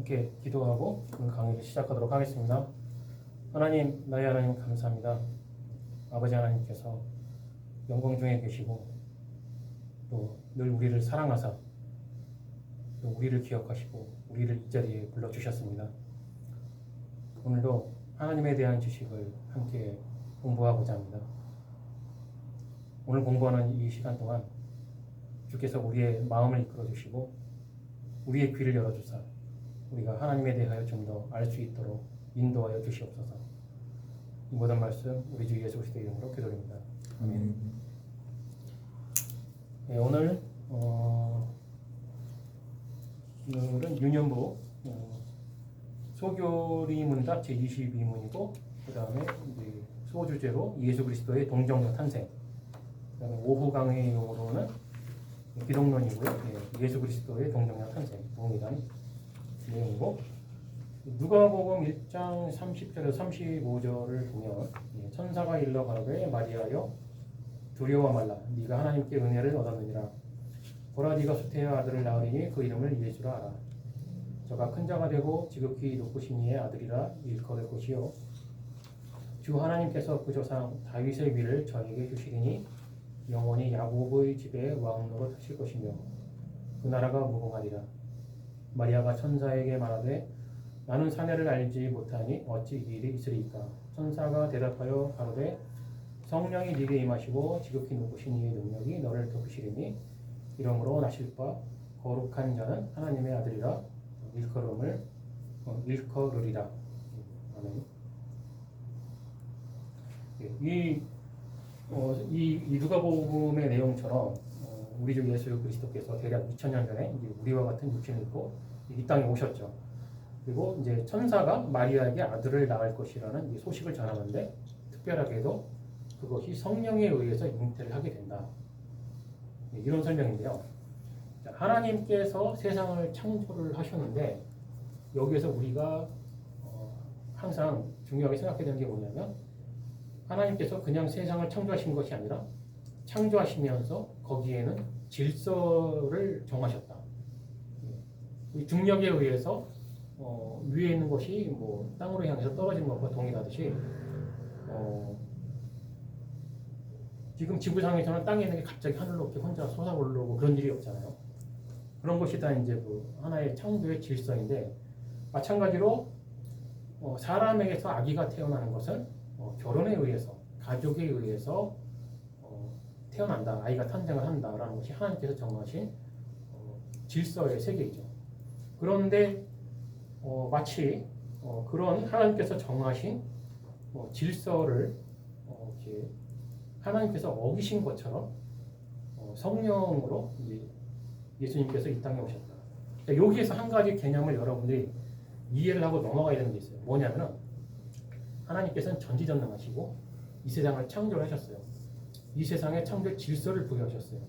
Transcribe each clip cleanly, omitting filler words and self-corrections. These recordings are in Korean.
함께 기도하고 오늘 강의를 시작하도록 하겠습니다. 하나님, 나의 하나님 감사합니다. 아버지 하나님께서 영광 중에 계시고 또 늘 우리를 사랑하사 또 우리를 기억하시고 우리를 이 자리에 불러주셨습니다. 오늘도 하나님에 대한 지식을 함께 공부하고자 합니다. 오늘 공부하는 이 시간 동안 주께서 우리의 마음을 이끌어 주시고 우리의 귀를 열어주사 우리가 하나님에 대하여 좀 더 알 수 있도록 인도하여 주시옵소서. 이 모든 말씀 우리 주 예수 그리스도의 이름으로 기도드립니다. 아멘. 네, 오늘은 유년부 소교리 문답 제22문이고 그 다음에 소주제로 예수 그리스도의 동정녀 탄생, 그다음에 오후 강의용으로는 기독론이고요. 예수 그리스도의 동정녀 탄생 동일한 내용이고, 누가복음 1장 30절에서 35절을 보면 천사가 일러 가로되 마리아여 두려워 말라 네가 하나님께 은혜를 얻었느니라. 보라 네가 수태의 아들을 낳으리니 그 이름을 예수라 하라. 저가 큰 자가 되고 지극히 높으신 이의 아들이라 일컬을 것이요 주 하나님께서 그 조상 다윗의 위를 저에게 주시리니 영원히 야곱의 집에 왕노릇 하실 것이며 그 나라가 무궁하리라. 마리아가 천사에게 말하되 나는 사내를 알지 못하니 어찌 이 일이 있으리이까. 천사가 대답하여 가로되 성령이 네게 임하시고 지극히 높으신 이의 능력이 너를 덮으시리니 이러므로 나실 바 거룩한 자는 하나님의 아들이라 일컬으리라. 아멘. 이 누가복음의 내용처럼 우리 주 예수 그리스도께서 대략 2000년 전에 우리와 같은 육신을 입고 이 땅에 오셨죠. 그리고 이제 천사가 마리아에게 아들을 낳을 것이라는 이 소식을 전하는데, 특별하게도 그것이 성령에 의해서 잉태를 하게 된다. 이런 설명인데요. 하나님께서 세상을 창조를 하셨는데, 여기에서 우리가 항상 중요하게 생각해야 되는 게 뭐냐면, 하나님께서 그냥 세상을 창조하신 것이 아니라 창조하시면서 거기에는 질서를 정하셨다. 이 중력에 의해서 위에 있는 것이 뭐 땅으로 향해서 떨어지는 것과 동일하듯이 지금 지구상에서는 땅에 있는 게 갑자기 하늘로 이렇게 혼자 솟아오르고 그런 일이 없잖아요. 그런 것이 다 이제 그 하나의 창조의 질서인데, 마찬가지로 사람에게서 아기가 태어나는 것은 결혼에 의해서, 가족에 의해서 태어난다, 아이가 탄생을 한다라는 것이 하나님께서 정하신 질서의 세계이죠. 그런데 마치 그런 하나님께서 정하신 질서를 이렇게 하나님께서 어기신 것처럼 성령으로 예수님께서 이 땅에 오셨다. 그러니까 여기에서 한 가지 개념을 여러분들이 이해를 하고 넘어가야 되는 게 있어요. 뭐냐면은 하나님께서는 전지전능하시고 이 세상을 창조를 하셨어요. 이 세상에 창조의 질서를 부여하셨어요.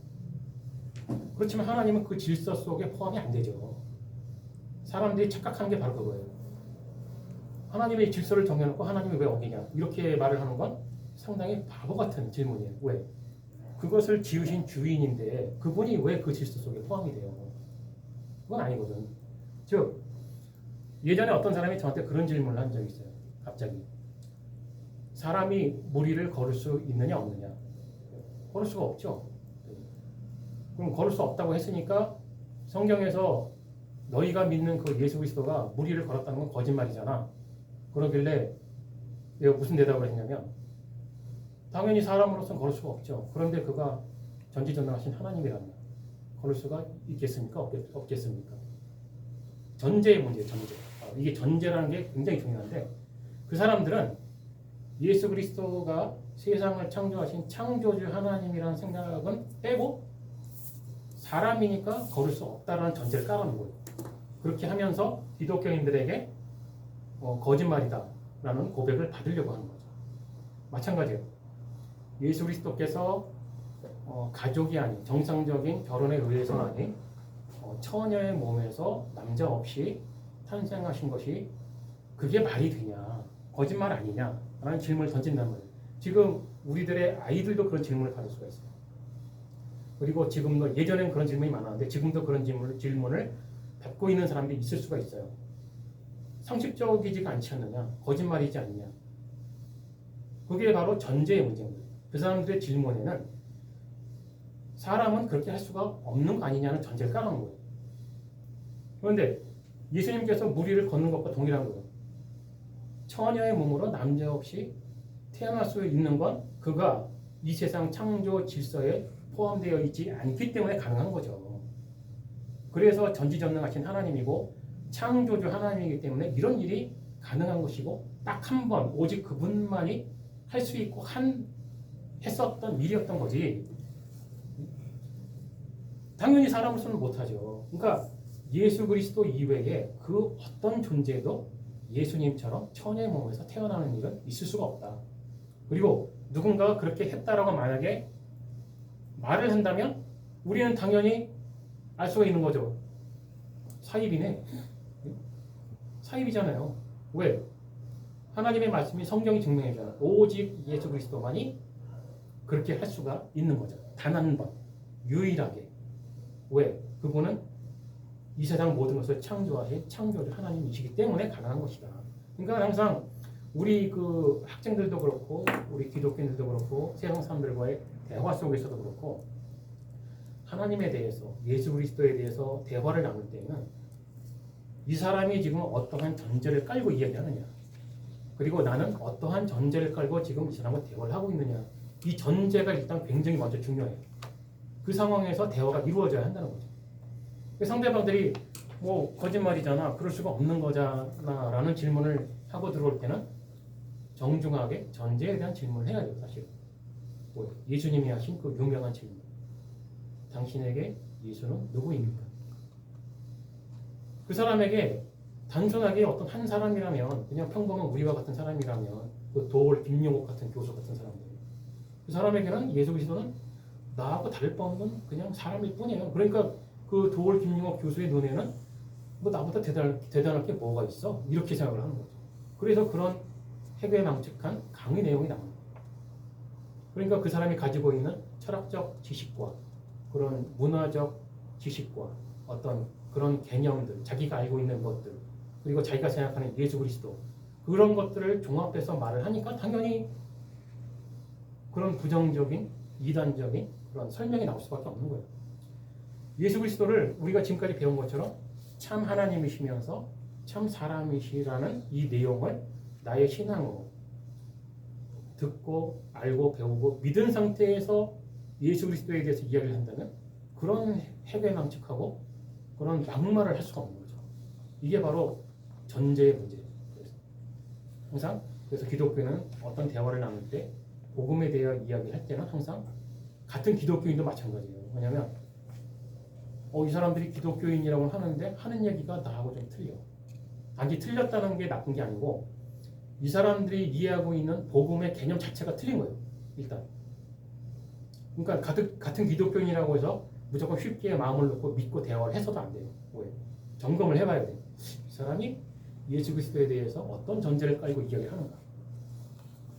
그렇지만 하나님은 그 질서 속에 포함이 안 되죠. 사람들이 착각하는 게 바로 그거예요. 하나님의 질서를 정해놓고 하나님이 왜 어기냐, 이렇게 말을 하는 건 상당히 바보 같은 질문이에요. 왜? 그것을 지으신 주인인데 그분이 왜 그 질서 속에 포함이 돼요? 그건 아니거든. 즉, 예전에 어떤 사람이 저한테 그런 질문을 한 적이 있어요. 갑자기 사람이 물 위를 걸을 수 있느냐 없느냐? 걸을 수가 없죠. 그럼 걸을 수 없다고 했으니까 성경에서 너희가 믿는 그 예수 그리스도가 물 위를 걸었다는 건 거짓말이잖아. 그러길래 내가 무슨 대답을 했냐면, 당연히 사람으로서는 걸을 수가 없죠. 그런데 그가 전지전능하신 하나님이라면 걸을 수가 있겠습니까? 없겠습니까? 전제의 문제예요. 전제. 이게 전제라는 게 굉장히 중요한데, 그 사람들은 예수 그리스도가 세상을 창조하신 창조주 하나님이라는 생각은 빼고 사람이니까 걸을 수 없다라는 전제를 깔아놓은 거예요. 그렇게 하면서 기독교인들에게 거짓말이다라는 고백을 받으려고 하는 거죠. 마찬가지예요. 예수 그리스도께서 가족이 아닌, 정상적인 결혼에 의해서는 아닌 처녀의 몸에서 남자 없이 탄생하신 것이 그게 말이 되냐, 거짓말 아니냐 라는 질문을 던진단 말이에요. 지금 우리들의 아이들도 그런 질문을 받을 수가 있어요. 그리고 지금도, 예전엔 그런 질문이 많았는데 지금도 그런 질문을 받고 있는 사람들이 있을 수가 있어요. 상식적이지가 않지 않느냐, 거짓말이지 않느냐. 그게 바로 전제의 문제인 거예요. 그 사람들의 질문에는 사람은 그렇게 할 수가 없는 거 아니냐는 전제를 깔아놓은 거예요. 그런데 예수님께서 무리를 걷는 것과 동일한 거예요. 처녀의 몸으로 남자 없이 태어날 수 있는 건 그가 이 세상 창조 질서에 포함되어 있지 않기 때문에 가능한 거죠. 그래서 전지전능하신 하나님이고 창조주 하나님이기 때문에 이런 일이 가능한 것이고 딱 한 번 오직 그분만이 할 수 있고 했었던 일이었던 거지. 당연히 사람으로서는 못하죠. 그러니까 예수 그리스도 이외에 그 어떤 존재도 예수님처럼 처녀의 몸에서 태어나는 일은 있을 수가 없다. 그리고 누군가가 그렇게 했다라고 만약에 말을 한다면 우리는 당연히 알 수가 있는 거죠. 사입이네. 사입이잖아요. 왜? 하나님의 말씀이 성경이 증명해줘요. 오직 예수 그리스도만이 그렇게 할 수가 있는 거죠. 단 한 번. 유일하게. 왜? 그분은 이 세상 모든 것을 창조하신 창조주 하나님이시기 때문에 가능한 것이다. 그러니까 항상 우리 그 학생들도 그렇고 우리 기독교인들도 그렇고 세상 사람들과의 대화 속에서도 그렇고 하나님에 대해서 예수 그리스도에 대해서 대화를 나눌 때는 이 사람이 지금 어떠한 전제를 깔고 이야기하느냐, 그리고 나는 어떠한 전제를 깔고 지금 이 사람과 대화를 하고 있느냐, 이 전제가 일단 굉장히 먼저 중요해요. 그 상황에서 대화가 이루어져야 한다는 거죠. 상대방들이 뭐 거짓말이잖아, 그럴 수가 없는 거잖아 라는 질문을 하고 들어올 때는 정중하게 전제에 대한 질문을 해야 돼요. 사실 뭐 예수님이 하신 그 유명한 질문, 당신에게 예수는 누구입니까? 그 사람에게 단순하게 어떤 한 사람이라면, 그냥 평범한 우리와 같은 사람이라면, 그 도올 김용옥 같은 교수 같은 사람들, 그 사람에게는 예수 그리스도는 나하고 다를 바 없는 그냥 사람일 뿐이에요. 그러니까 그 도올 김용옥 교수의 눈에는 뭐 나보다 대단할 게 뭐가 있어? 이렇게 생각을 하는 거죠. 그래서 그런 해괴망측한 강의 내용이 나옵니다. 그러니까 그 사람이 가지고 있는 철학적 지식과 그런 문화적 지식과 어떤 그런 개념들, 자기가 알고 있는 것들, 그리고 자기가 생각하는 예수 그리스도, 그런 것들을 종합해서 말을 하니까 당연히 그런 부정적인 이단적인 그런 설명이 나올 수밖에 없는 거예요. 예수 그리스도를 우리가 지금까지 배운 것처럼 참 하나님이시면서 참 사람이시라는 이 내용을 나의 신앙으로 듣고 알고 배우고 믿은 상태에서 예수 그리스도에 대해서 이야기를 한다면 그런 해괴망측하고 그런 막말을 할 수가 없는 거죠. 이게 바로 전제의 문제예요. 항상 그래서 기독교는 어떤 대화를 나눌 때 복음에 대해 이야기할 때는 항상 같은 기독교인도 마찬가지예요. 왜냐하면 이 사람들이 기독교인이라고 하는데 하는 얘기가 나하고 좀 틀려. 단지 틀렸다는 게 나쁜 게 아니고 이 사람들이 이해하고 있는 복음의 개념 자체가 틀린 거예요. 일단. 그러니까 같은 기독교인이라고 해서 무조건 쉽게 마음을 놓고 믿고 대화를 해서도 안 돼요. 왜? 점검을 해봐야 돼요. 이 사람이 예수 그리스도에 대해서 어떤 전제를 깔고 이야기를 하는가.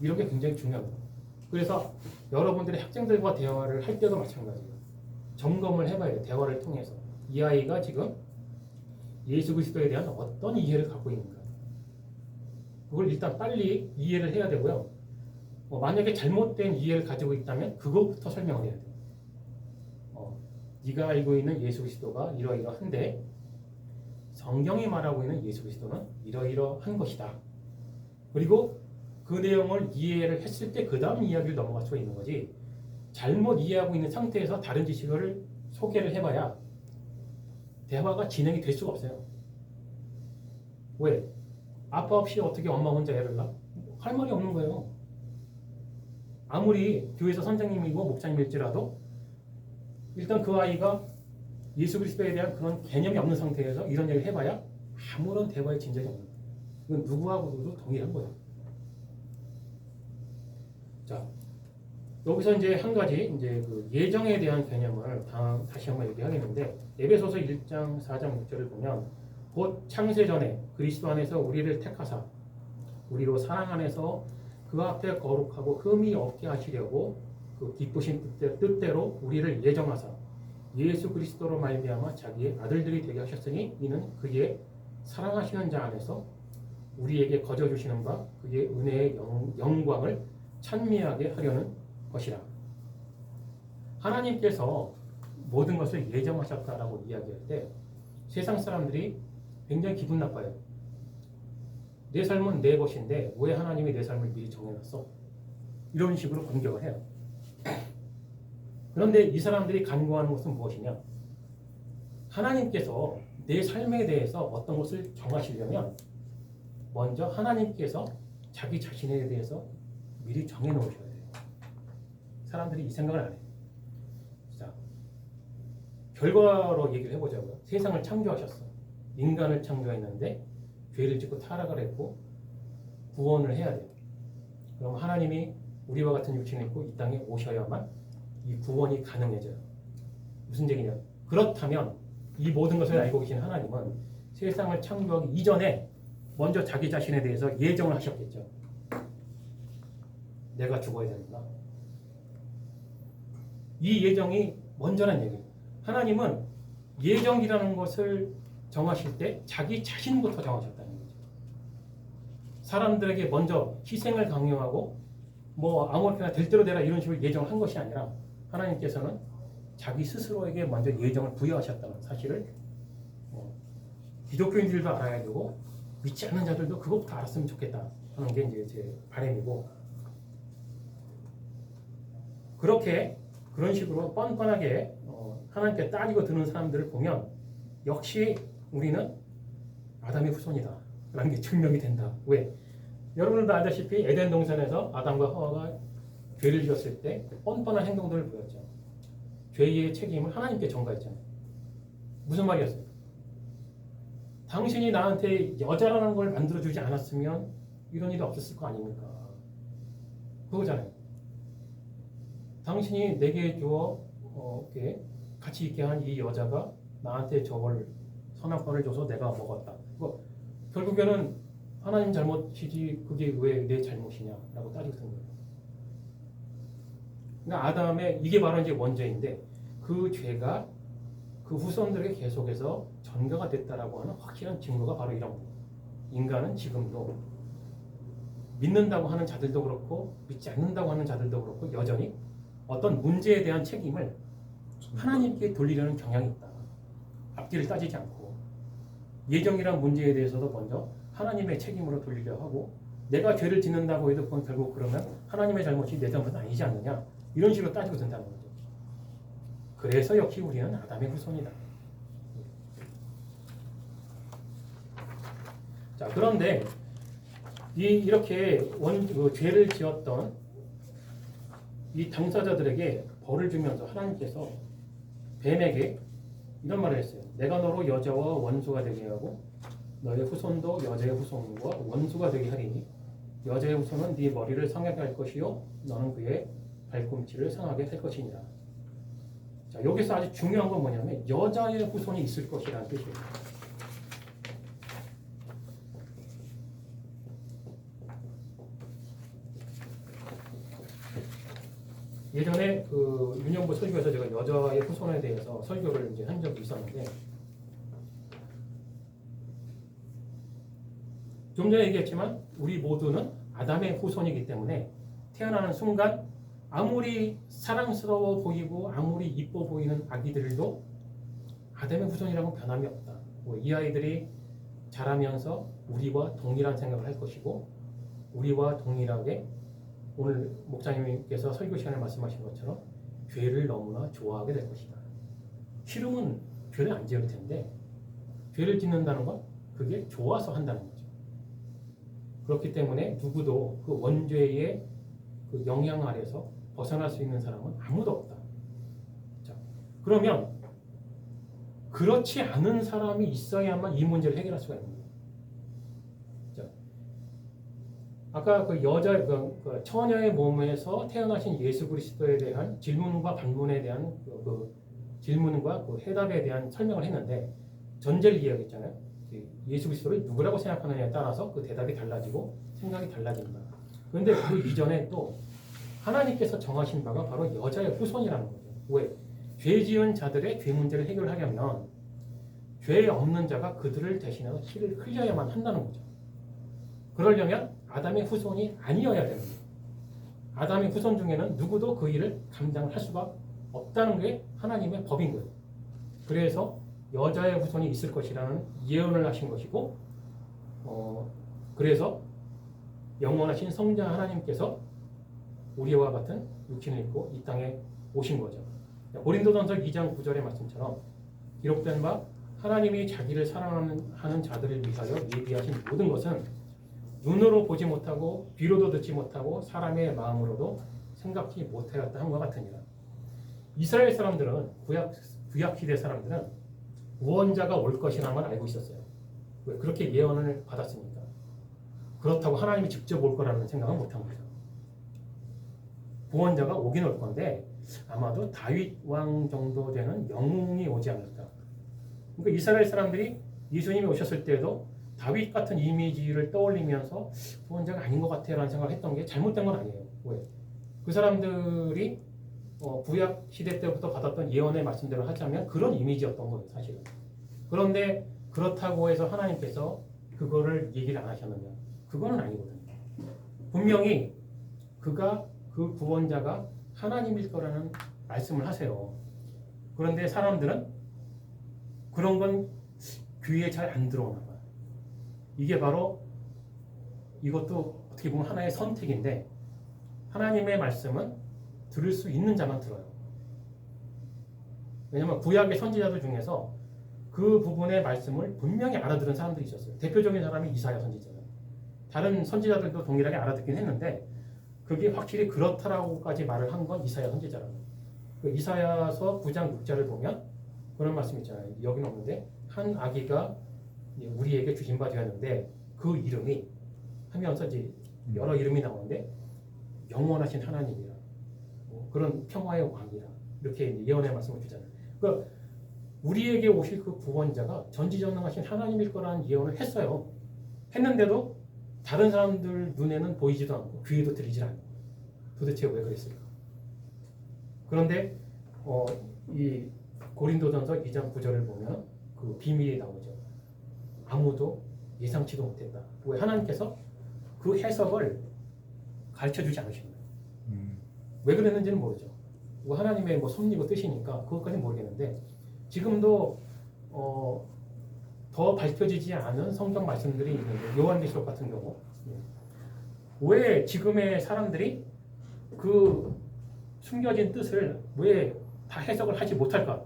이런 게 굉장히 중요합니다. 그래서 여러분들이 학생들과 대화를 할 때도 마찬가지예요. 점검을 해봐야 돼요. 대화를 통해서. 이 아이가 지금 예수 그리스도에 대한 어떤 이해를 갖고 있는가. 그걸 일단 빨리 이해를 해야 되고요. 만약에 잘못된 이해를 가지고 있다면 그것부터 설명을 해야 돼요. 네가 알고 있는 예수 그리스도가 이러이러한데 성경이 말하고 있는 예수 그리스도는 이러이러한 것이다. 그리고 그 내용을 이해를 했을 때 그 다음 이야기를 넘어갈 수가 있는 거지, 잘못 이해하고 있는 상태에서 다른 지식을 소개를 해봐야 대화가 진행이 될 수가 없어요. 왜? 아빠 없이 어떻게 엄마 혼자 애를 낳아? 할 말이 없는 거예요. 아무리 교회에서 선생님이고 목사님일지라도 일단 그 아이가 예수 그리스도에 대한 그런 개념이 없는 상태에서 이런 얘기를 해봐야 아무런 대화의 진전이 없는 거예요. 이건 누구하고도 동일한 거예요. 자, 여기서 이제 한 가지 이제 그 예정에 대한 개념을 다시 한번 얘기하겠는데, 에베소서 1장 4장 6절을 보면 곧 창세 전에 그리스도 안에서 우리를 택하사 우리로 사랑 안에서 그 앞에 거룩하고 흠이 없게 하시려고 그 기쁘신 뜻대로 우리를 예정하사 예수 그리스도로 말미암아 자기의 아들들이 되게 하셨으니 이는 그의 사랑하시는 자 안에서 우리에게 거저 주시는 바 그의 은혜의 영광을 찬미하게 하려는 것이라. 하나님께서 모든 것을 예정하셨다라고 이야기할 때 세상 사람들이 굉장히 기분 나빠요. 내 삶은 내 것인데 왜 하나님이 내 삶을 미리 정해놨어? 이런 식으로 공격을 해요. 그런데 이 사람들이 간구하는 것은 무엇이냐? 하나님께서 내 삶에 대해서 어떤 것을 정하시려면 먼저 하나님께서 자기 자신에 대해서 미리 정해놓으셔야 돼요. 사람들이 이 생각을 안 해요. 자, 결과로 얘기를 해보자고요. 세상을 창조하셨어. 인간을 창조했는데 죄를 짓고 타락을 했고 구원을 해야 돼요. 그럼 하나님이 우리와 같은 육신을 입고 이 땅에 오셔야만 이 구원이 가능해져요. 무슨 얘기냐? 그렇다면 이 모든 것을 알고 계신 하나님은 세상을 창조하기 이전에 먼저 자기 자신에 대해서 예정을 하셨겠죠. 내가 죽어야 된다. 이 예정이 먼저란 얘기예요. 하나님은 예정이라는 것을 정하실 때 자기 자신부터 정하셨다는 거죠. 사람들에게 먼저 희생을 강요하고 뭐 아무렇게나 될 대로 되라 이런 식으로 예정을 한 것이 아니라 하나님께서는 자기 스스로에게 먼저 예정을 부여하셨다는 사실을 기독교인들도 알아야 되고 믿지 않는 자들도 그것부터 알았으면 좋겠다 하는 게 이제 제 바람이고, 그렇게 그런 식으로 뻔뻔하게 하나님께 따지고 드는 사람들을 보면 역시 우리는 아담의 후손이다 라는 게 증명이 된다. 왜? 여러분들도 알다시피 에덴 동산에서 아담과 하와가 죄를 지었을 때 뻔뻔한 행동들을 보였죠. 죄의 책임을 하나님께 전가했잖아요. 무슨 말이었어요? 당신이 나한테 여자라는 걸 만들어주지 않았으면 이런 일이 없었을 거 아닙니까? 그거잖아요. 당신이 내게 주어 같이 있게 한 이 여자가 나한테 저걸 선악과를 줘서 내가 먹었다. 결국에는 하나님 잘못이지 그게 왜 내 잘못이냐라고 따지고 있는 거예요. 그러니까 아담의 이게 바로 이제 원죄인데 그 죄가 그 후손들에게 계속해서 전가가 됐다라고 하는 확실한 증거가 바로 이런 거예요. 인간은 지금도 믿는다고 하는 자들도 그렇고 믿지 않는다고 하는 자들도 그렇고 여전히 어떤 문제에 대한 책임을 하나님께 돌리려는 경향이 있다. 앞뒤를 따지지 않고 예정이란 문제에 대해서도 먼저 하나님의 책임으로 돌리려 하고, 내가 죄를 짓는다고 해도 그건 결국 그러면 하나님의 잘못이 내 잘못은 아니지 않느냐 이런 식으로 따지고 된다는 거죠. 그래서 역시 우리는 아담의 후손이다. 자, 그런데 이렇게 죄를 지었던 이 당사자들에게 벌을 주면서 하나님께서 뱀에게 이런 말을 했어요. 내가 너로 여자와 원수가 되게 하고 너의 후손도 여자의 후손과 원수가 되게 하리니 여자의 후손은 네 머리를 상하게 할 것이요 너는 그의 발꿈치를 상하게 할 것이니라. 자, 여기서 아주 중요한 건 뭐냐면 여자의 후손이 있을 것이라는 뜻이에요. 예전에 그 윤영부 설교에서 제가 여자의 후손에 대해서 설교를 이제 한 적이 있었는데, 좀 전에 얘기했지만 우리 모두는 아담의 후손이기 때문에 태어나는 순간 아무리 사랑스러워 보이고 아무리 이뻐 보이는 아기들도 아담의 후손이라고 변함이 없다. 이 아이들이 자라면서 우리와 동일한 생각을 할 것이고 우리와 동일하게 오늘 목사님께서 설교 시간에 말씀하신 것처럼 죄를 너무나 좋아하게 될 것이다. 싫으면 죄를 안 지을 텐데 죄를 짓는다는 건 그게 좋아서 한다는 거죠. 그렇기 때문에 누구도 그 원죄의 그 영향 아래서 벗어날 수 있는 사람은 아무도 없다. 자, 그러면 그렇지 않은 사람이 있어야만 이 문제를 해결할 수가 있는 거예요. 자, 아까 그 여자 그 처녀의 몸에서 태어나신 예수 그리스도에 대한 질문과 반문에 대한 그 질문과 그 해답에 대한 설명을 했는데 전제를 이야기했잖아요. 예수 그리스도를 누구라고 생각하느냐에 따라서 그 대답이 달라지고 생각이 달라진다. 그런데 그 이전에 또 하나님께서 정하신 바가 바로 여자의 후손이라는 거죠. 왜? 죄 지은 자들의 죄 문제를 해결하려면 죄 없는 자가 그들을 대신해서 피를 흘려야만 한다는 거죠. 그러려면 아담의 후손이 아니어야 되는 거예요. 아담의 후손 중에는 누구도 그 일을 감당을 할 수가 없다는 게 하나님의 법인 거예요. 그래서 여자의 후손이 있을 것이라는 예언을 하신 것이고, 그래서 영원하신 성자 하나님께서 우리와 같은 육신을 입고 이 땅에 오신 거죠. 고린도전서 2장 9절의 말씀처럼 기록된 바 하나님이 자기를 사랑하는 자들을 위하여 예비하신 모든 것은 눈으로 보지 못하고 귀로도 듣지 못하고 사람의 마음으로도 생각지 못하였다 함과 같으니라. 이스라엘 사람들은 구약 시대 사람들은 구원자가 올 것이라만 알고 있었어요. 왜 그렇게 예언을 받았습니까? 그렇다고 하나님이 직접 올 거라는 생각은 못한 거죠. 구원자가 오긴 올 건데 아마도 다윗 왕 정도 되는 영웅이 오지 않을까. 그러니까 이스라엘 사람들이 예수님이 오셨을 때도 다윗 같은 이미지를 떠올리면서 구원자가 아닌 것 같아라는 생각을 했던 게 잘못된 건 아니에요. 왜? 그 사람들이 구약 시대 때부터 받았던 예언의 말씀대로 하자면 그런 이미지였던 거예요, 사실은. 그런데 그렇다고 해서 하나님께서 그거를 얘기를 안 하셨느냐? 그거는 아니거든요. 분명히 그 구원자가 하나님일 거라는 말씀을 하세요. 그런데 사람들은 그런 건 귀에 잘 안 들어오나 봐요. 이게 바로 이것도 어떻게 보면 하나의 선택인데 하나님의 말씀은 들을 수 있는 자만 들어요. 왜냐하면 구약의 선지자들 중에서 그 부분의 말씀을 분명히 알아들은 사람들이 있었어요. 대표적인 사람이 이사야 선지자예요. 다른 선지자들도 동일하게 알아듣긴 했는데 그게 확실히 그렇다라고까지 말을 한 건 이사야 선지자라고. 그 이사야서 9장 6절을 보면 그런 말씀 있잖아요. 여기는 없는데 한 아기가 우리에게 주신 바 되었는데 그 이름이 하면서 이제 여러 이름이 나오는데 영원하신 하나님이라 그런 평화의 왕이라 이렇게 예언의 말씀을 주잖아요. 그러니까 우리에게 오실 그 구원자가 전지전능하신 하나님일 거라는 예언을 했어요. 했는데도 다른 사람들 눈에는 보이지도 않고 귀에도 들리지 않고 도대체 왜 그랬을까? 그런데 이 고린도전서 2장 9절을 보면 그 비밀이 나오죠. 아무도 예상치도 못했다. 왜 하나님께서 그 해석을 가르쳐주지 않으신 거예요. 왜 그랬는지는 모르죠. 하나님의 섭리고 뜻이니까 그것까지는 모르겠는데 지금도 더 밝혀지지 않은 성경 말씀들이 있는데 요한계시록 같은 경우 왜 지금의 사람들이 그 숨겨진 뜻을 왜 다 해석을 하지 못할까?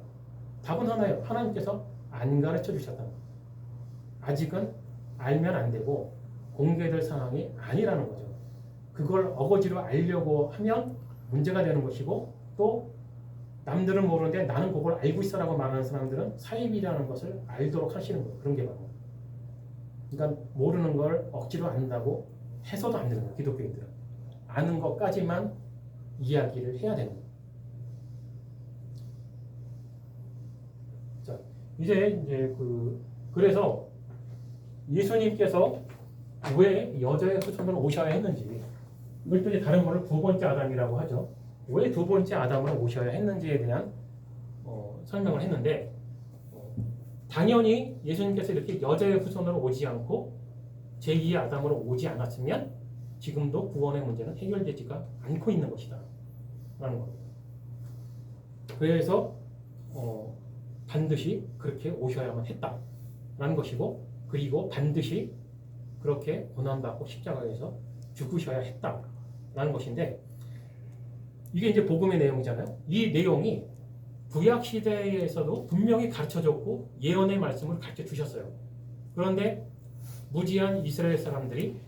답은 하나예요. 하나님께서 안 가르쳐 주셨다는 거예요. 아직은 알면 안 되고 공개될 상황이 아니라는 거죠. 그걸 어거지로 알려고 하면 문제가 되는 것이고 또 남들은 모르는데 나는 그걸 알고 있어라고 말하는 사람들은 사입이라는 것을 알도록 하시는 거예요. 그런 게 바로. 그러니까 모르는 걸 억지로 안다고 해서도 안 되는 거예요. 기독교인들은. 아는 것까지만 이야기를 해야 되는 거예요. 자, 이제 그래서 예수님께서 왜 여자의 후손으로 오셔야 했는지 이걸 또 이제 다른 거를 두 번째 아담이라고 하죠. 왜 두 번째 아담으로 오셔야 했는지에 대한 설명을 했는데 당연히 예수님께서 이렇게 여자의 후손으로 오지 않고 제2의 아담으로 오지 않았으면 지금도 구원의 문제는 해결되지가 않고 있는 것이다 라는 겁니다. 그래서 반드시 그렇게 오셔야만 했다라는 것이고 그리고 반드시 그렇게 고난받고 십자가에서 죽으셔야 했다라는 것인데 이게 이제 복음의 내용이잖아요. 이 내용이 구약 시대에서도 분명히 가르쳐줬고 예언의 말씀을 가르쳐 주셨어요. 그런데 무지한 이스라엘 사람들이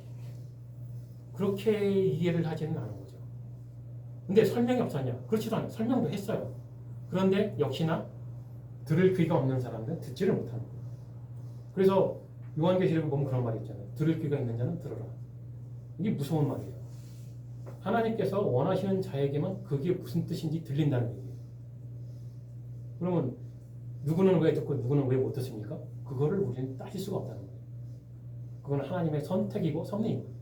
그렇게 이해를 하지는 않은 거죠. 근데 설명이 없었냐? 그렇지도 않아요. 설명도 했어요. 그런데 역시나 들을 귀가 없는 사람들은 듣지를 못하는 거예요. 그래서 요한계시록을 보면 그런 말이 있잖아요. 들을 귀가 있는 자는 들어라. 이게 무서운 말이에요. 하나님께서 원하시는 자에게만 그게 무슨 뜻인지 들린다는 얘기예요. 그러면 누구는 왜 듣고 누구는 왜 못 듣습니까? 그거를 우리는 따질 수가 없다는 거예요. 그건 하나님의 선택이고 섭리인 거예요.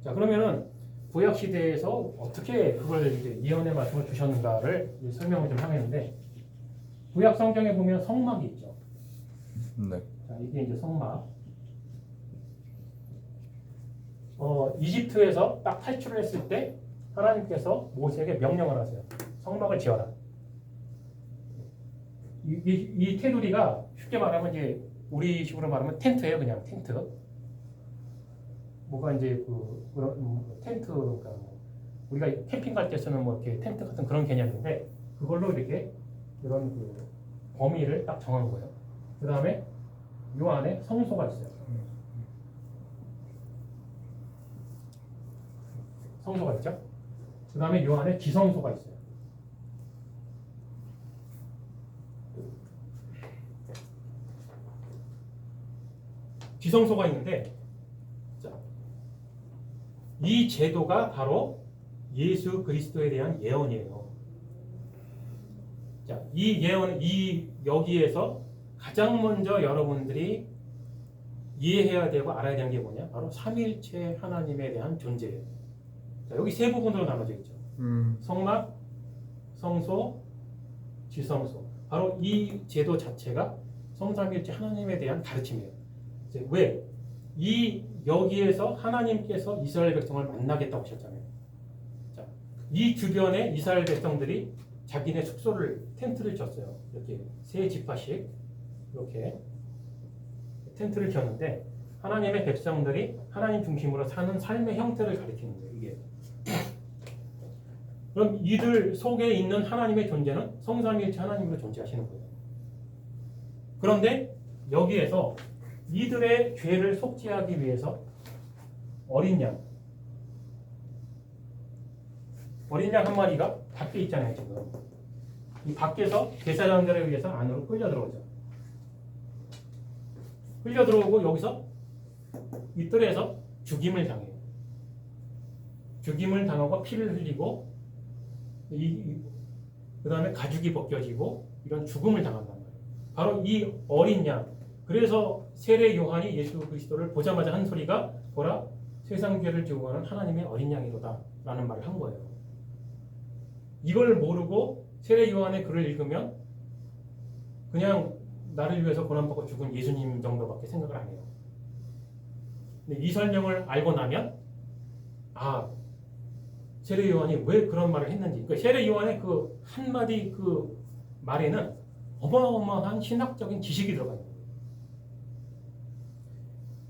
자, 그러면은 구약 시대에서 어떻게 그걸 이제 예언의 말씀을 주셨는가를 설명을 좀 하겠는데 구약 성경에 보면 성막이 있죠. 네. 자, 이게 이제 성막. 이집트에서 딱 탈출을 했을 때 하나님께서 모세에게 명령을 하세요. 성막을 지어라. 이 테두리가 쉽게 말하면 이제 우리식으로 말하면 텐트예요. 그냥 텐트. 뭐가 이제 그런 텐트, 그러니까 우리가 캠핑 갈 때 쓰는 뭐 이렇게 텐트 같은 그런 개념인데 그걸로 이렇게 이런 범위를 딱 정한 거예요. 그 다음에 요 안에 성소가 있어요. 성소가 있죠. 그 다음에 요 안에 지성소가 있어요. 지성소가 있는데, 자, 이 제도가 바로 예수 그리스도에 대한 예언이에요. 자, 이 예언, 여기에서 가장 먼저 여러분들이 이해해야 되고 알아야 되는 게 뭐냐? 바로 삼위일체 하나님에 대한 존재예요. 자, 여기 세 부분으로 나눠져 있죠. 성막, 성소, 지성소. 바로 이 제도 자체가 성삼위일체 하나님에 대한 가르침이에요. 왜? 여기에서 하나님께서 이스라엘 백성을 만나겠다고 하셨잖아요. 자, 이 주변에 이스라엘 백성들이 자기네 숙소를, 텐트를 쳤어요. 이렇게 세 지파씩 이렇게 텐트를 쳤는데 하나님의 백성들이 하나님 중심으로 사는 삶의 형태를 가리키는 거예요. 이게. 그럼 이들 속에 있는 하나님의 존재는 성삼위일체 하나님으로 존재하시는 거예요. 그런데 여기에서 이들의 죄를 속죄하기 위해서 어린 양 한 마리가 밖에 있잖아요. 지금 이 밖에서 제사장들에 의해서 안으로 끌려 들어오죠. 끌려 들어오고 여기서 이 뜰에서 죽임을 당해요. 죽임을 당하고 피를 흘리고 그 다음에 가죽이 벗겨지고 이런 죽음을 당한단 말이에요. 바로 이 어린 양. 그래서 세례 요한이 예수 그리스도를 보자마자 한 소리가 보라 세상 죄를 지고 가는 하나님의 어린 양이로다 라는 말을 한 거예요. 이걸 모르고 세례 요한의 글을 읽으면 그냥 나를 위해서 고난받고 죽은 예수님 정도밖에 생각을 안 해요. 근데 이 설명을 알고 나면 세례 요한이 왜 그런 말을 했는지, 그러니까 세례 요한의 그 한마디 그 말에는 어마어마한 신학적인 지식이 들어가 있는 거예요.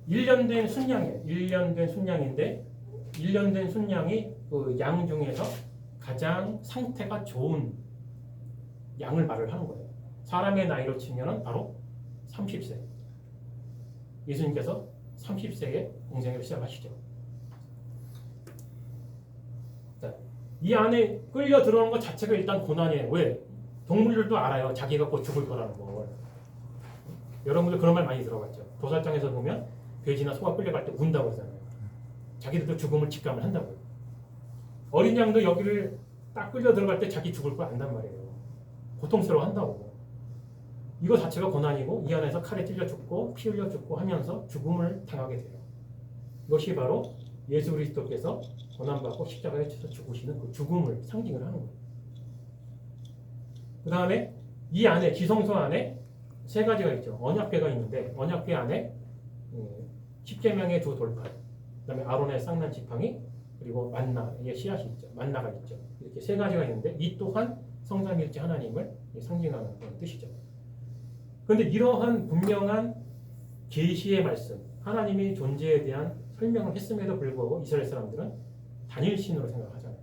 1년 된 순양이에요. 1년 된 순양인데 1년 된 순양이 그 양 중에서 가장 상태가 좋은 양을 말을 하는 거예요. 사람의 나이로 치면 바로 30세. 예수님께서 30세에 공생을 시작하시죠. 자, 이 안에 끌려 들어오는 것 자체가 일단 고난이에요. 왜? 동물들도 알아요. 자기가 곧 죽을 거라는 걸. 여러분들 그런 말 많이 들어봤죠. 도살장에서 보면 돼지나 소가 끌려갈 때 운다고 하잖아요. 자기들도 죽음을 직감을 한다고요. 어린 양도 여기를 딱 끌려 들어갈 때 자기 죽을 걸 안단 말이에요. 고통스러워 한다고. 이거 자체가 고난이고 이 안에서 칼에 찔려 죽고 피 흘려 죽고 하면서 죽음을 당하게 돼요. 이것이 바로 예수 그리스도께서 고난받고 십자가에 쳐서 죽으시는 그 죽음을 상징을 하는 거예요. 그 다음에 이 안에 지성소 안에 세 가지가 있죠. 언약궤가 있는데 언약궤 안에 십계명의 두 돌팔, 그 다음에 아론의 쌍난 지팡이, 그리고 만나의 씨앗이 있죠. 만나가 있죠. 이렇게 세 가지가 있는데 이 또한 성삼위일체 하나님을 상징하는 그런 뜻이죠. 그런데 이러한 분명한 계시의 말씀, 하나님의 존재에 대한 설명을 했음에도 불구하고 이스라엘 사람들은 단일신으로 생각하잖아요.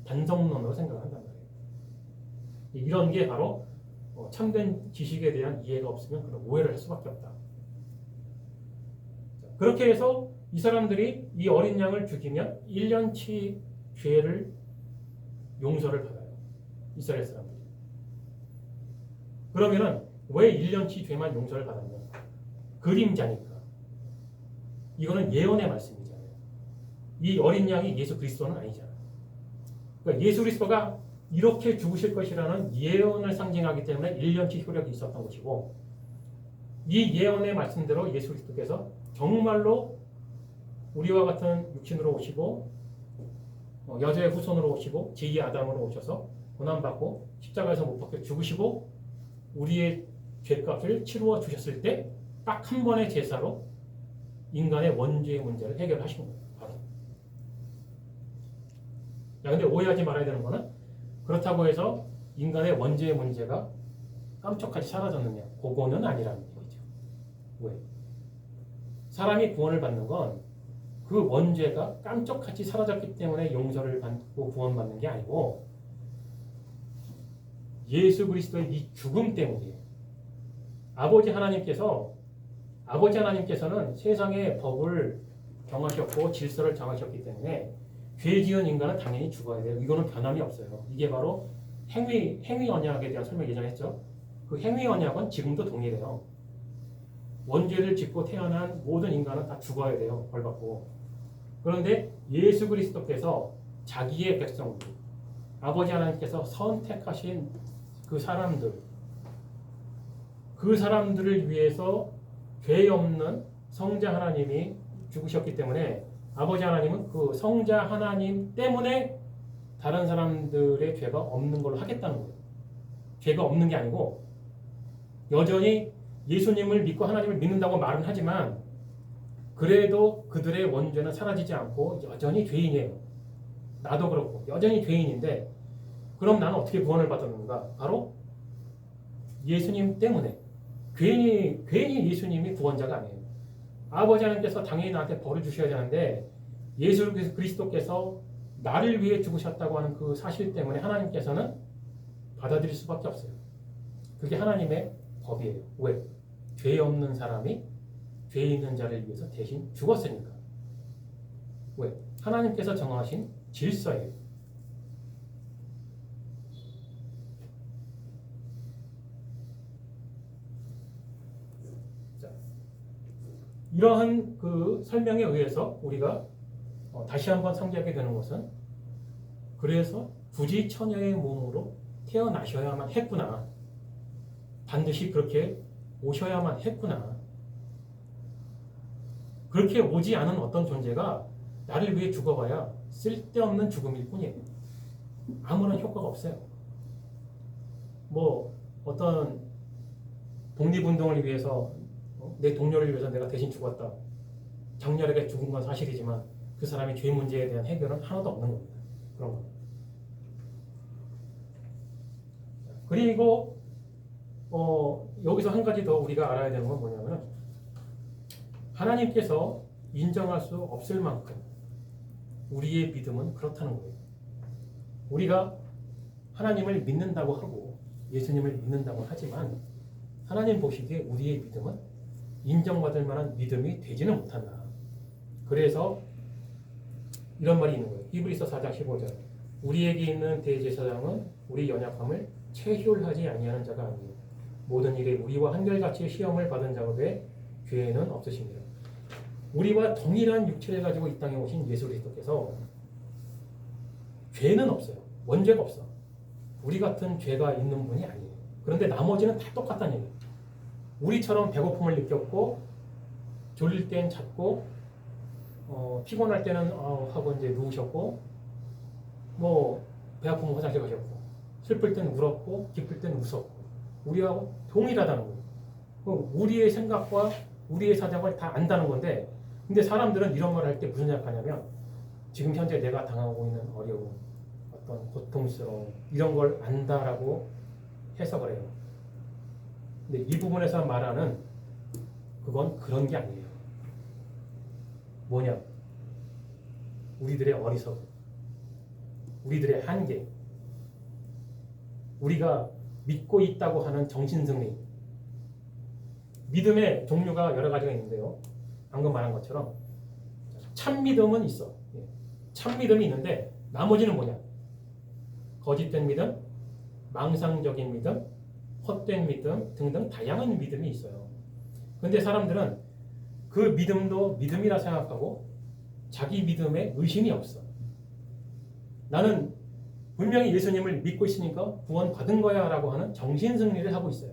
반성론으로 생각한단 말이에요. 이런 게 바로 참된 지식에 대한 이해가 없으면 그런 오해를 할 수밖에 없다. 그렇게 해서 이 사람들이 이 어린 양을 죽이면 1년치 죄를 용서를 받아요. 이스라엘 사람들이. 그러면은 왜 1년치 죄만 용서를 받았냐? 그림자니까. 이거는 예언의 말씀이잖아요. 이 어린 양이 예수 그리스도는 아니잖아요. 그러니까 예수 그리스도가 이렇게 죽으실 것이라는 예언을 상징하기 때문에 1년치 효력이 있었던 것이고, 이 예언의 말씀대로 예수 그리스도께서 정말로 우리와 같은 육신으로 오시고 여자의 후손으로 오시고 제2의 아담으로 오셔서 고난받고 십자가에서 못 박혀 죽으시고 우리의 죄값을 치루어 주셨을 때 딱 한 번의 제사로 인간의 원죄의 문제를 해결하신 거예요. 바로. 야, 근데 오해하지 말아야 되는 거는 그렇다고 해서 인간의 원죄의 문제가 깜짝같이 사라졌느냐? 그거는 아니라는 얘기죠. 왜? 사람이 구원을 받는 건 그 원죄가 깜짝같이 사라졌기 때문에 용서를 받고 구원받는 게 아니고 예수 그리스도의 이 죽음 때문이에요. 아버지 하나님께서는 세상의 법을 정하셨고 질서를 정하셨기 때문에 죄 지은 인간은 당연히 죽어야 돼요. 이거는 변함이 없어요. 이게 바로 행위 언약에 대한 설명 예전에 했죠. 그 행위 언약은 지금도 동일해요. 원죄를 짓고 태어난 모든 인간은 다 죽어야 돼요. 벌 받고. 그런데 예수 그리스도께서 자기의 백성들, 아버지 하나님께서 선택하신 그 사람들을 위해서 죄 없는 성자 하나님이 죽으셨기 때문에 아버지 하나님은 그 성자 하나님 때문에 다른 사람들의 죄가 없는 걸로 하겠다는 거예요. 죄가 없는 게 아니고 여전히 예수님을 믿고 하나님을 믿는다고 말은 하지만 그래도 그들의 원죄는 사라지지 않고 여전히 죄인이에요. 나도 그렇고 여전히 죄인인데 그럼 나는 어떻게 구원을 받았는가? 바로 예수님 때문에. 괜히 예수님이 구원자가 아니에요. 아버지 하나님께서 당연히 나한테 벌을 주셔야 되는데 예수 그리스도께서 나를 위해 죽으셨다고 하는 그 사실 때문에 하나님께서는 받아들일 수밖에 없어요. 그게 하나님의 법이에요. 왜? 죄 없는 사람이 죄 있는 자를 위해서 대신 죽었으니까. 왜? 하나님께서 정하신 질서예요. 자, 이러한 그 설명에 의해서 우리가 다시 한번 상기하게 되는 것은 그래서 굳이 처녀의 몸으로 태어나셔야만 했구나. 반드시 그렇게 오셔야만 했구나. 그렇게 오지 않은 어떤 존재가 나를 위해 죽어봐야 쓸데없는 죽음일 뿐이에요. 아무런 효과가 없어요. 뭐 어떤 독립운동을 위해서 내 동료를 위해서 내가 대신 죽었다. 장렬하게 죽은 건 사실이지만 그 사람의 죄 문제에 대한 해결은 하나도 없는 겁니다. 그런 거. 그리고 여기서 한 가지 더 우리가 알아야 되는 건 뭐냐면 하나님께서 인정할 수 없을 만큼 우리의 믿음은 그렇다는 거예요. 우리가 하나님을 믿는다고 하고 예수님을 믿는다고 하지만 하나님 보시기에 우리의 믿음은 인정받을 만한 믿음이 되지는 못한다. 그래서 이런 말이 있는 거예요. 히브리서 4장 15절. 우리에게 있는 대제사장은 우리 연약함을 체휼하지 아니하는 자가 아니에요. 모든 일에 우리와 한결같이 시험을 받은 자가되 죄는 없으십니다. 우리와 동일한 육체를 가지고 이 땅에 오신 예수 그리스도께서 죄는 없어요. 원죄가 없어. 우리 같은 죄가 있는 분이 아니에요. 그런데 나머지는 다 똑같다는 얘기예요. 우리처럼 배고픔을 느꼈고 졸릴 땐 잤고 피곤할 때는 하고 이제 누우셨고 뭐 배 아프면 화장실 가셨고 슬플 땐 울었고 기쁠 땐 웃었고 우리하고 동일하다는 거예요. 우리의 생각과 우리의 사정을 다 안다는 건데 근데 사람들은 이런 말을 할 때 무슨 생각하냐면 지금 현재 내가 당하고 있는 어려움 어떤 고통스러움 이런 걸 안다라고 해석을 해요. 근데 이 부분에서 말하는 그건 그런 게 아니에요. 뭐냐? 우리들의 어리석음, 우리들의 한계, 우리가 믿고 있다고 하는 정신승리. 믿음의 종류가 여러 가지가 있는데요. 방금 말한 것처럼 참 믿음은 있어. 참 믿음이 있는데 나머지는 뭐냐? 거짓된 믿음, 망상적인 믿음, 헛된 믿음 등등 다양한 믿음이 있어요. 근데 사람들은 그 믿음도 믿음이라 생각하고 자기 믿음에 의심이 없어. 나는 분명히 예수님을 믿고 있으니까 구원 받은 거야 라고 하는 정신승리를 하고 있어요.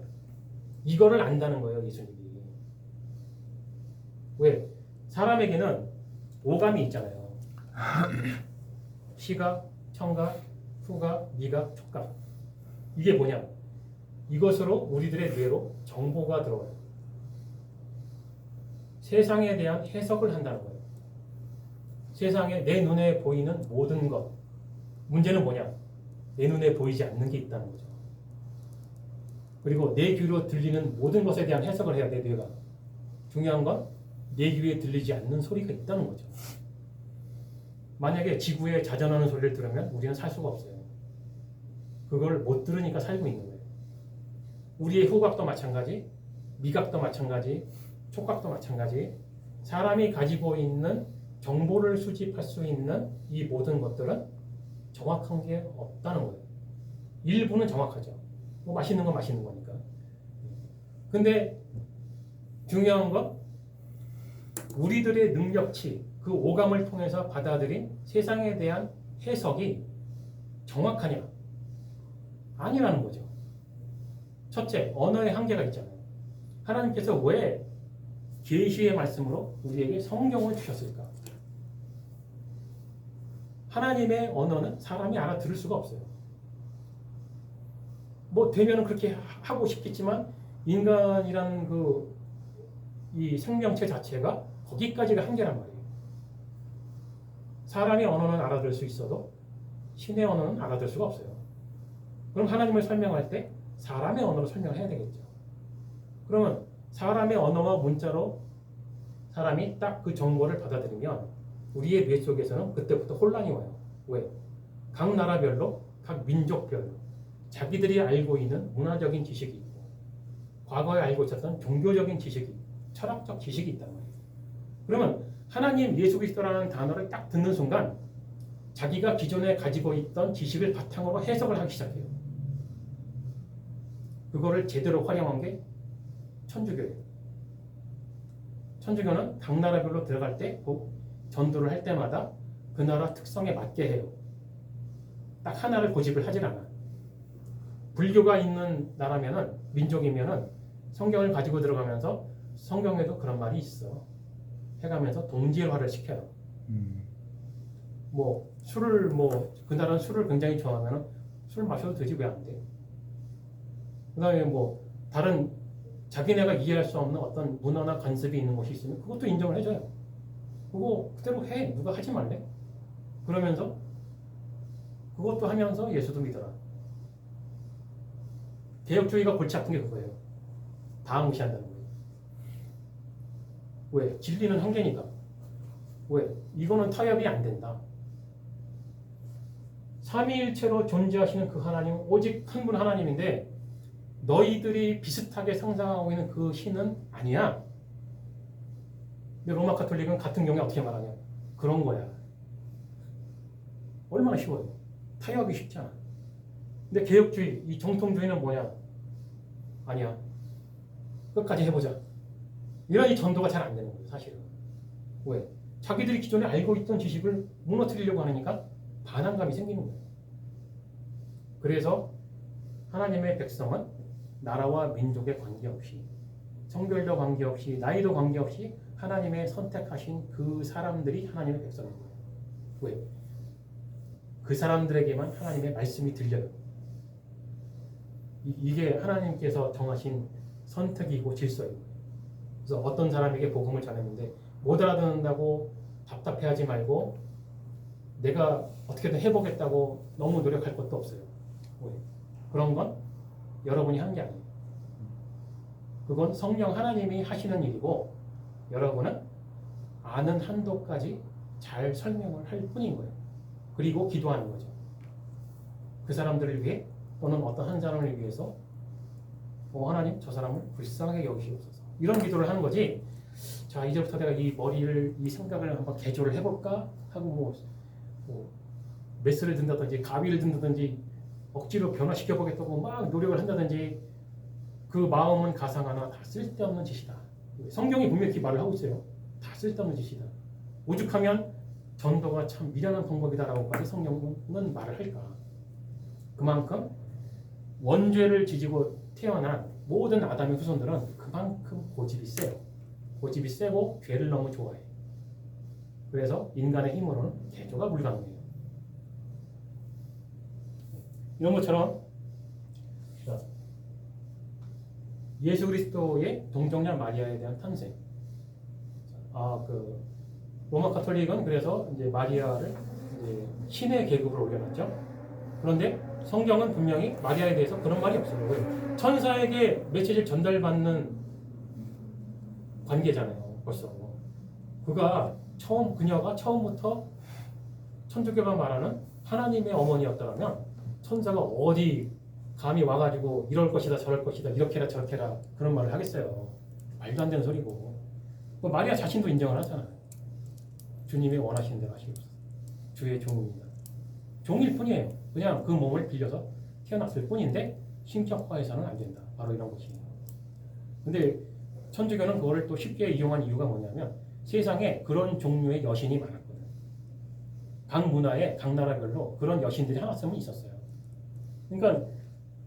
이거를 안다는 거예요, 예수님이. 왜? 사람에게는 오감이 있잖아요. 시각, 청각, 후각, 미각, 촉각. 이게 뭐냐? 이것으로 우리들의 뇌로 정보가 들어와요. 세상에 대한 해석을 한다는 거예요. 세상에 내 눈에 보이는 모든 것. 문제는 뭐냐? 내 눈에 보이지 않는 게 있다는 거죠. 그리고 내 귀로 들리는 모든 것에 대한 해석을 해야 돼, 뇌가. 중요한 건 내 귀에 들리지 않는 소리가 있다는 거죠. 만약에 지구에 자전하는 소리를 들으면 우리는 살 수가 없어요. 그걸 못 들으니까 살고 있는 거예요. 우리의 후각도 마찬가지, 미각도 마찬가지, 촉각도 마찬가지, 사람이 가지고 있는 정보를 수집할 수 있는 이 모든 것들은 정확한 게 없다는 거예요. 일부는 정확하죠. 뭐 맛있는 건 맛있는 거니까. 근데 중요한 건 우리들의 능력치, 그 오감을 통해서 받아들인 세상에 대한 해석이 정확하냐? 아니라는 거죠. 첫째, 언어의 한계가 있잖아요. 하나님께서 왜 계시의 말씀으로 우리에게 성경을 주셨을까? 하나님의 언어는 사람이 알아들을 수가 없어요. 뭐 되면은 그렇게 하고 싶겠지만 인간이라는 이 생명체 자체가 거기까지가 한계란 말이에요. 사람의 언어는 알아들을 수 있어도 신의 언어는 알아들을 수가 없어요. 그럼 하나님을 설명할 때 사람의 언어로 설명을 해야 되겠죠. 그러면 사람의 언어와 문자로 사람이 딱 그 정보를 받아들이면 우리의 뇌 속에서는 그때부터 혼란이 와요. 왜? 각 나라별로, 각 민족별로 자기들이 알고 있는 문화적인 지식이 있고 과거에 알고 있었던 종교적인 지식이, 철학적 지식이 있단 말이에요. 그러면 하나님 예수 그리스도라는 단어를 딱 듣는 순간 자기가 기존에 가지고 있던 지식을 바탕으로 해석을 하기 시작해요. 그거를 제대로 활용한 게 천주교예요. 천주교는 각 나라별로 들어갈 때 전도를 할 때마다 그 나라 특성에 맞게 해요. 딱 하나를 고집을 하질 않아. 불교가 있는 나라면은, 민족이면은 성경을 가지고 들어가면서 성경에도 그런 말이 있어. 해가면서 동질화를 시켜요. 뭐 술을 그 나라는 술을 굉장히 좋아하면은 술 마셔도 되지 왜 안 돼? 그다음에 뭐 다른 자기네가 이해할 수 없는 어떤 문화나 관습이 있는 곳이 있으면 그것도 인정을 해줘요. 그거 그대로 해. 누가 하지 말래? 그러면서 그것도 하면서 예수도 믿어라. 개혁주의가 골치 아픈 게 그거예요. 다 무시한다는 거예요. 왜? 진리는 한계니까. 왜? 이거는 타협이 안 된다. 삼위일체로 존재하시는 그 하나님은 오직 한 분 하나님인데 너희들이 비슷하게 상상하고 있는 그 신은 아니야. 근데 로마 가톨릭은 같은 경우에 어떻게 말하냐? 그런 거야. 얼마나 쉬워요. 타협이 쉽지 않아. 근데 개혁주의, 이 정통주의는 뭐냐? 아니야. 끝까지 해보자. 이런 이 전도가 잘 안 되는 거예요, 사실은. 왜? 자기들이 기존에 알고 있던 지식을 무너뜨리려고 하니까 반항감이 생기는 거예요. 그래서 하나님의 백성은 나라와 민족에 관계없이, 성별도 관계없이, 나이도 관계없이 하나님의 선택하신 그 사람들이 하나님의 백성인 거예요. 왜? 그 사람들에게만 하나님의 말씀이 들려요. 이게 하나님께서 정하신 선택이고 질서예요. 그래서 어떤 사람에게 복음을 전했는데 못 알아듣는다고 답답해하지 말고 내가 어떻게든 해보겠다고 너무 노력할 것도 없어요. 왜? 그런 건 여러분이 하는 게 아니에요. 그건 성령 하나님이 하시는 일이고 여러분은 아는 한도까지 잘 설명을 할 뿐인 거예요. 그리고 기도하는 거죠. 그 사람들을 위해 또는 어떤 한 사람을 위해서 하나님 저 사람을 불쌍하게 여기시옵소서. 이런 기도를 하는 거지. 자 이제부터 내가 이 머리를 이 생각을 한번 개조를 해볼까 하고 뭐 메스를 든다든지 가위를 든다든지 억지로 변화시켜보겠다고 막 노력을 한다든지 그 마음은 가상하나 다 쓸데없는 짓이다. 성경이 분명히 이렇게 말을 하고 있어요. 다 쓸데없는 짓이다. 오죽하면 전도가 참 미련한 방법이다라고까지 성경은 말을 할까. 그만큼 원죄를 지지고 태어난 모든 아담의 후손들은 그만큼 고집이 세요. 고집이 세고 죄를 너무 좋아해. 그래서 인간의 힘으로는 개조가 불가능해요. 이런 것처럼 예수 그리스도의 동정녀 마리아에 대한 탄생, 그 로마 카톨릭은 그래서 이제 마리아를 이제 신의 계급으로 올려놨죠. 그런데 성경은 분명히 마리아에 대해서 그런 말이 없어요. 왜? 천사에게 메시지를 전달받는 관계잖아요. 벌써 그녀가 처음부터 천주교가 말하는 하나님의 어머니였더라면 천사가 어디 감히 와가지고 이럴 것이다 저럴 것이다 이렇게라 저렇게라 그런 말을 하겠어요. 말도 안 되는 소리고. 마리아 자신도 인정을 하잖아요. 주님이 원하시는 대로 하시옵소서. 주의 종입니다. 종일 뿐이에요. 그냥 그 몸을 빌려서 태어났을 뿐인데 신격화해서는 안 된다. 바로 이런 것이에요. 근데 천주교는 그거를 또 쉽게 이용한 이유가 뭐냐면 세상에 그런 종류의 여신이 많았거든. 각 문화에 각 나라별로 그런 여신들이 하나쯤은 있었어요. 그러니까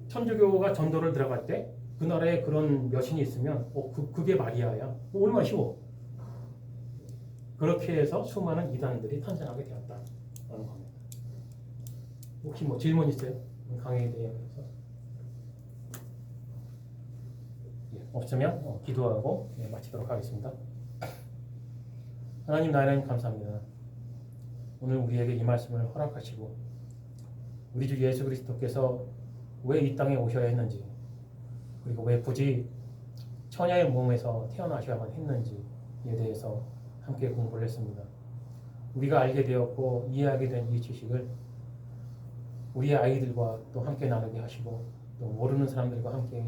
천주교가 전도를 들어갈 때 그 나라에 그런 여신이 있으면 그게 마리아야. 얼마나 쉬워. 그렇게 해서 수많은 이단들이 탄생하게 되었다는 겁니다. 혹시 뭐 질문 있어요? 강의에 대해서? 없으면 기도하고 마치도록 하겠습니다. 하나님 나라님 감사합니다. 오늘 우리에게 이 말씀을 허락하시고 우리 주 예수 그리스도께서 왜 이 땅에 오셔야 했는지 그리고 왜 굳이 처녀의 몸에서 태어나셔야만 했는지에 대해서 함께 공부를 했습니다. 우리가 알게 되었고 이해하게 된 이 지식을 우리의 아이들과 또 함께 나누게 하시고 또 모르는 사람들과 함께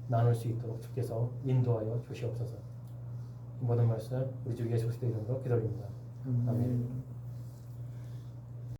나눌 수 있도록 주께서 인도하여 주시옵소서. 모든 말씀 우리 주 예수 그리스도의 이름으로 기도드립니다. 아멘.